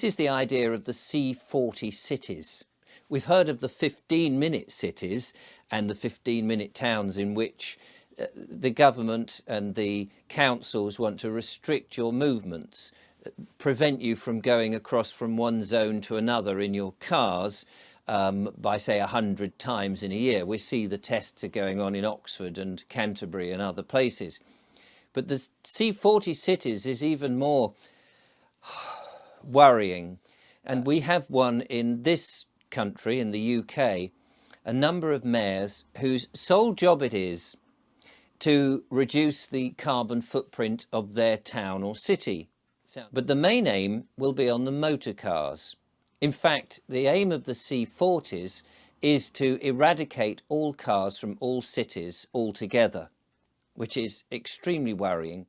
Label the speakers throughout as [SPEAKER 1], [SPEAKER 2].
[SPEAKER 1] This is the idea of the C40 cities. We've heard of the 15-minute cities and the 15-minute towns in which the government and the councils want to restrict your movements, prevent you from going across from one zone to another in your cars by, say, 100 times in a year. We see the tests are going on in Oxford and Canterbury and other places. But the C40 cities is even more worrying. And we have one in this country, in the UK, a number of mayors whose sole job it is to reduce the carbon footprint of their town or city. But the main aim will be on the motor cars. In fact, the aim of the C40s is to eradicate all cars from all cities altogether, which is extremely worrying.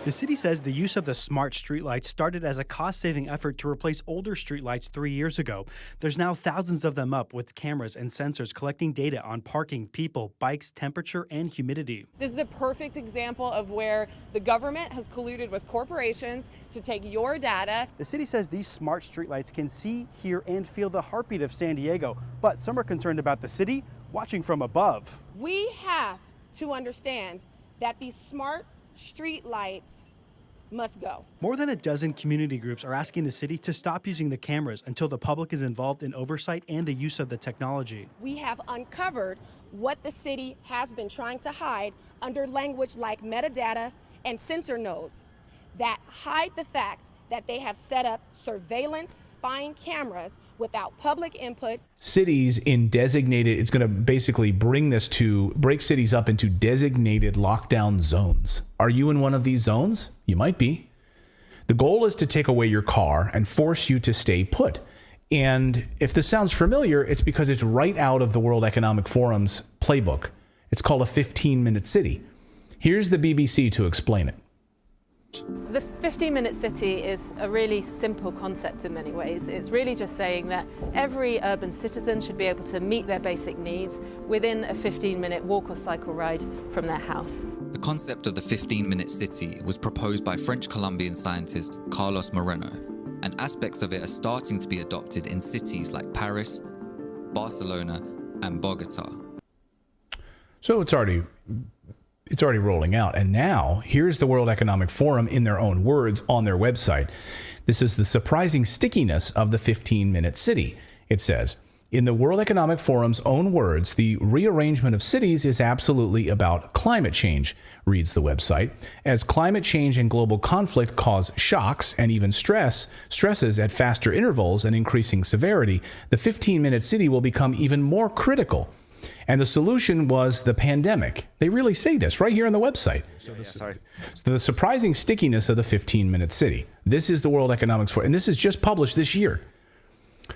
[SPEAKER 2] The city says the use of the smart streetlights started as a cost-saving effort to replace older streetlights 3 years ago. There's now thousands of them up with cameras and sensors collecting data on parking, people, bikes, temperature, and humidity.
[SPEAKER 3] This is a perfect example of where the government has colluded with corporations to take your data.
[SPEAKER 2] The city says these smart streetlights can see, hear, and feel the heartbeat of San Diego, but some are concerned about the city watching from above.
[SPEAKER 3] We have to understand that these smart street lights must go.
[SPEAKER 2] More than a dozen community groups are asking the city to stop using the cameras until the public is involved in oversight and the use of the technology.
[SPEAKER 3] We have uncovered what the city has been trying to hide under language like metadata and sensor nodes that hide the fact that they have set up surveillance spying cameras without public input.
[SPEAKER 4] Cities in designated, it's going to basically break cities up into designated lockdown zones. Are you in one of these zones? You might be. The goal is to take away your car and force you to stay put. And if this sounds familiar, it's because it's right out of the World Economic Forum's playbook. It's called a 15-minute city. Here's the BBC to explain it.
[SPEAKER 5] The 15-minute city is a really simple concept in many ways. It's really just saying that every urban citizen should be able to meet their basic needs within a 15-minute walk or cycle ride from their house.
[SPEAKER 6] The concept of the 15-minute city was proposed by French Colombian scientist Carlos Moreno, and aspects of it are starting to be adopted in cities like Paris, Barcelona, and Bogota.
[SPEAKER 4] So it's already rolling out. And now here's the World Economic Forum in their own words on their website. This is the surprising stickiness of the 15-minute city. It says, in the World Economic Forum's own words, the rearrangement of cities is absolutely about climate change, reads the website. As climate change and global conflict cause shocks and even stresses at faster intervals and increasing severity, the 15-minute city will become even more critical. And the solution was the pandemic. They really say this right here on the website. So the surprising stickiness of the 15-minute city. This is the World Economic Forum, and this is just published this year.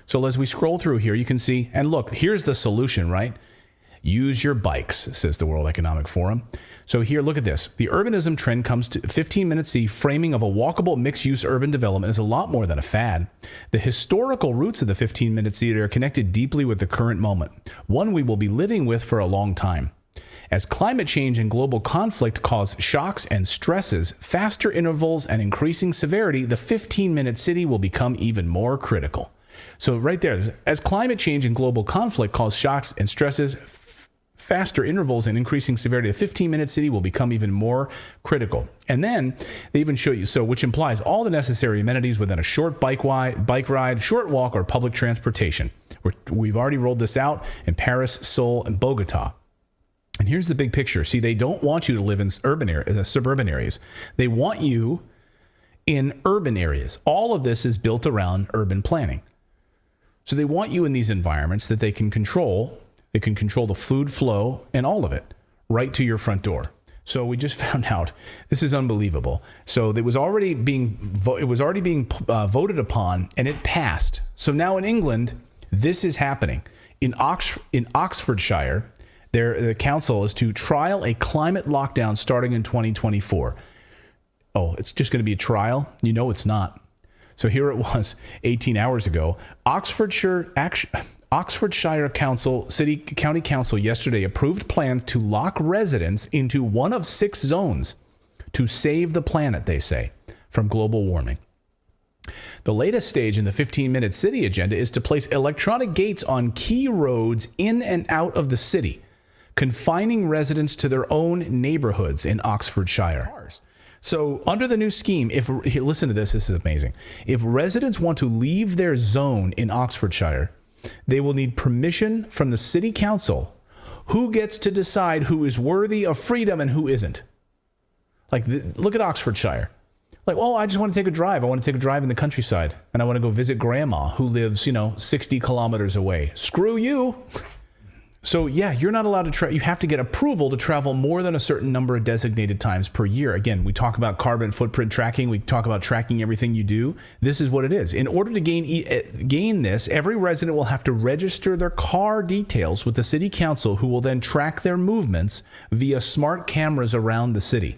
[SPEAKER 4] So as we scroll through here, you can see, and look, here's the solution, right? Use your bikes, says the World Economic Forum. So here, look at this. The urbanism trend comes to 15-minute city framing of a walkable mixed-use urban development is a lot more than a fad. The historical roots of the 15-minute city are connected deeply with the current moment, one we will be living with for a long time. As climate change and global conflict cause shocks and stresses, faster intervals and increasing severity, the 15-minute city will become even more critical. So right there, as climate change and global conflict cause shocks and stresses, faster intervals and increasing severity, the 15-minute city will become even more critical. And then they even show you, which implies all the necessary amenities within a short bike ride, short walk, or public transportation. We've already rolled this out in Paris, Seoul, and Bogota. And here's the big picture. See, they don't want you to live in suburban areas. They want you in urban areas. All of this is built around urban planning. So they want you in these environments that they can control. They can control the food flow and all of it right to your front door. So we just found out this is unbelievable. So it was already being voted upon, and it passed. So now in England, this is happening. In Oxfordshire, the council is to trial a climate lockdown starting in 2024. Oh, it's just going to be a trial? You know it's not. So here it was 18 hours ago. Oxfordshire County Council yesterday approved plans to lock residents into one of 6 zones to save the planet, they say, from global warming. The latest stage in the 15-minute city agenda is to place electronic gates on key roads in and out of the city, confining residents to their own neighborhoods in Oxfordshire. So under the new scheme, listen to this, this is amazing. If residents want to leave their zone in Oxfordshire, they will need permission from the city council, who gets to decide who is worthy of freedom and who isn't. Like, look at Oxfordshire. Like, well, I just want to take a drive. I want to take a drive in the countryside, and I want to go visit grandma who lives, 60 kilometers away. Screw you. So, yeah, you're not allowed to you have to get approval to travel more than a certain number of designated times per year. Again, we talk about carbon footprint tracking. We talk about tracking everything you do. This is what it is. In order to gain this, every resident will have to register their car details with the city council, who will then track their movements via smart cameras around the city.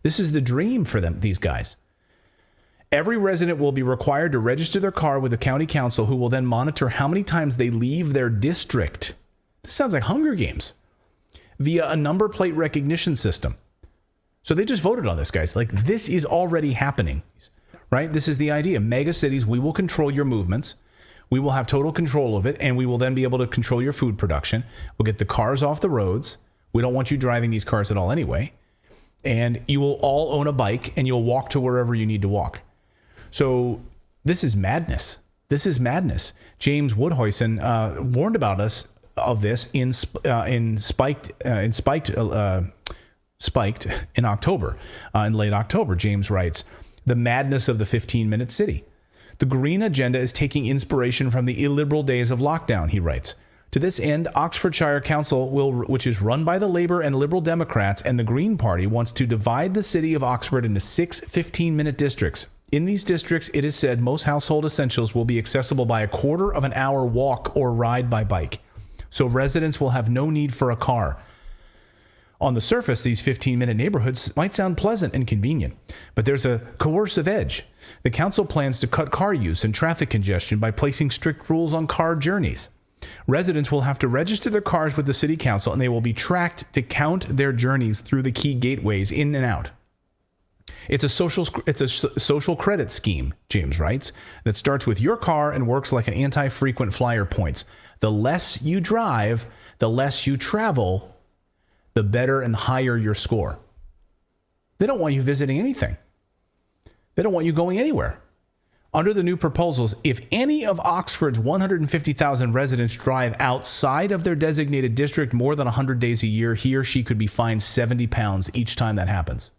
[SPEAKER 4] This is the dream for these guys. Every resident will be required to register their car with the county council, who will then monitor how many times they leave their district. This sounds like Hunger Games. Via a number plate recognition system. So they just voted on this, guys. Like, this is already happening, right? This is the idea. Mega cities, we will control your movements. We will have total control of it, and we will then be able to control your food production. We'll get the cars off the roads. We don't want you driving these cars at all anyway. And you will all own a bike, and you'll walk to wherever you need to walk. So this is madness. This is madness. James Woodhoysen warned about us of this in Spiked in October. In late October, James writes, "The madness of the 15-minute city. The green agenda is taking inspiration from the illiberal days of lockdown," he writes. To this end, Oxfordshire Council, which is run by the Labour and Liberal Democrats and the Green Party, wants to divide the city of Oxford into 6 15-minute districts. In these districts, it is said most household essentials will be accessible by a quarter of an hour walk or ride by bike. So residents will have no need for a car. On the surface, these 15-minute neighborhoods might sound pleasant and convenient, but there's a coercive edge. The council plans to cut car use and traffic congestion by placing strict rules on car journeys. Residents will have to register their cars with the city council, and they will be tracked to count their journeys through the key gateways in and out. It's a social credit scheme, James writes, that starts with your car and works like an anti-frequent flyer points. The less you drive, the less you travel, the better and higher your score. They don't want you visiting anything. They don't want you going anywhere. Under the new proposals, if any of Oxford's 150,000 residents drive outside of their designated district more than 100 days a year, he or she could be fined £70 each time that happens.